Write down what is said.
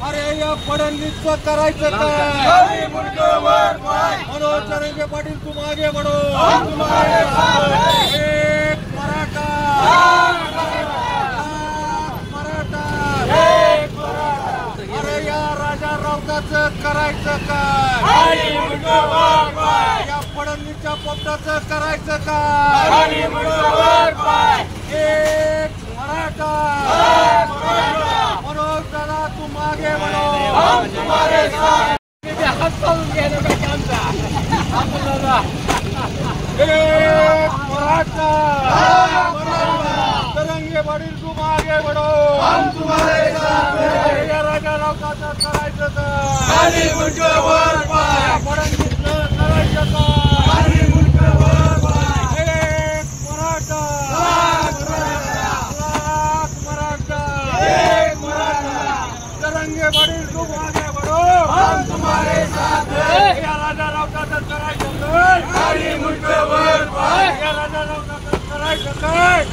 अरे या फडणवीसचं करायचं काय? मनोज जरांगे पाटील तुम आगे बढ़ो, एक मराठा, अरे या राजा राऊताचं करायचं काय? या फडणवीसच्या पोपटाचं करायचं काय? एक मराठा, मनोज दादा तुम आगे बढ़ो, हम तुम्हारे साथ। एक मराठा, जरांगे पाटील तुम आगे बढ़ो, हम तुम्हारे साथ हैं। या राजा राऊताचं करायचं काय? फडणवीसचं करायचं काय? एक मराठा, जरांगे पाटील तुम आगे बढ़ो, हम तुम्हारे साथ हैं। या राजा राऊताचं करायचं काय? या राजा राऊताचं करायचं काय?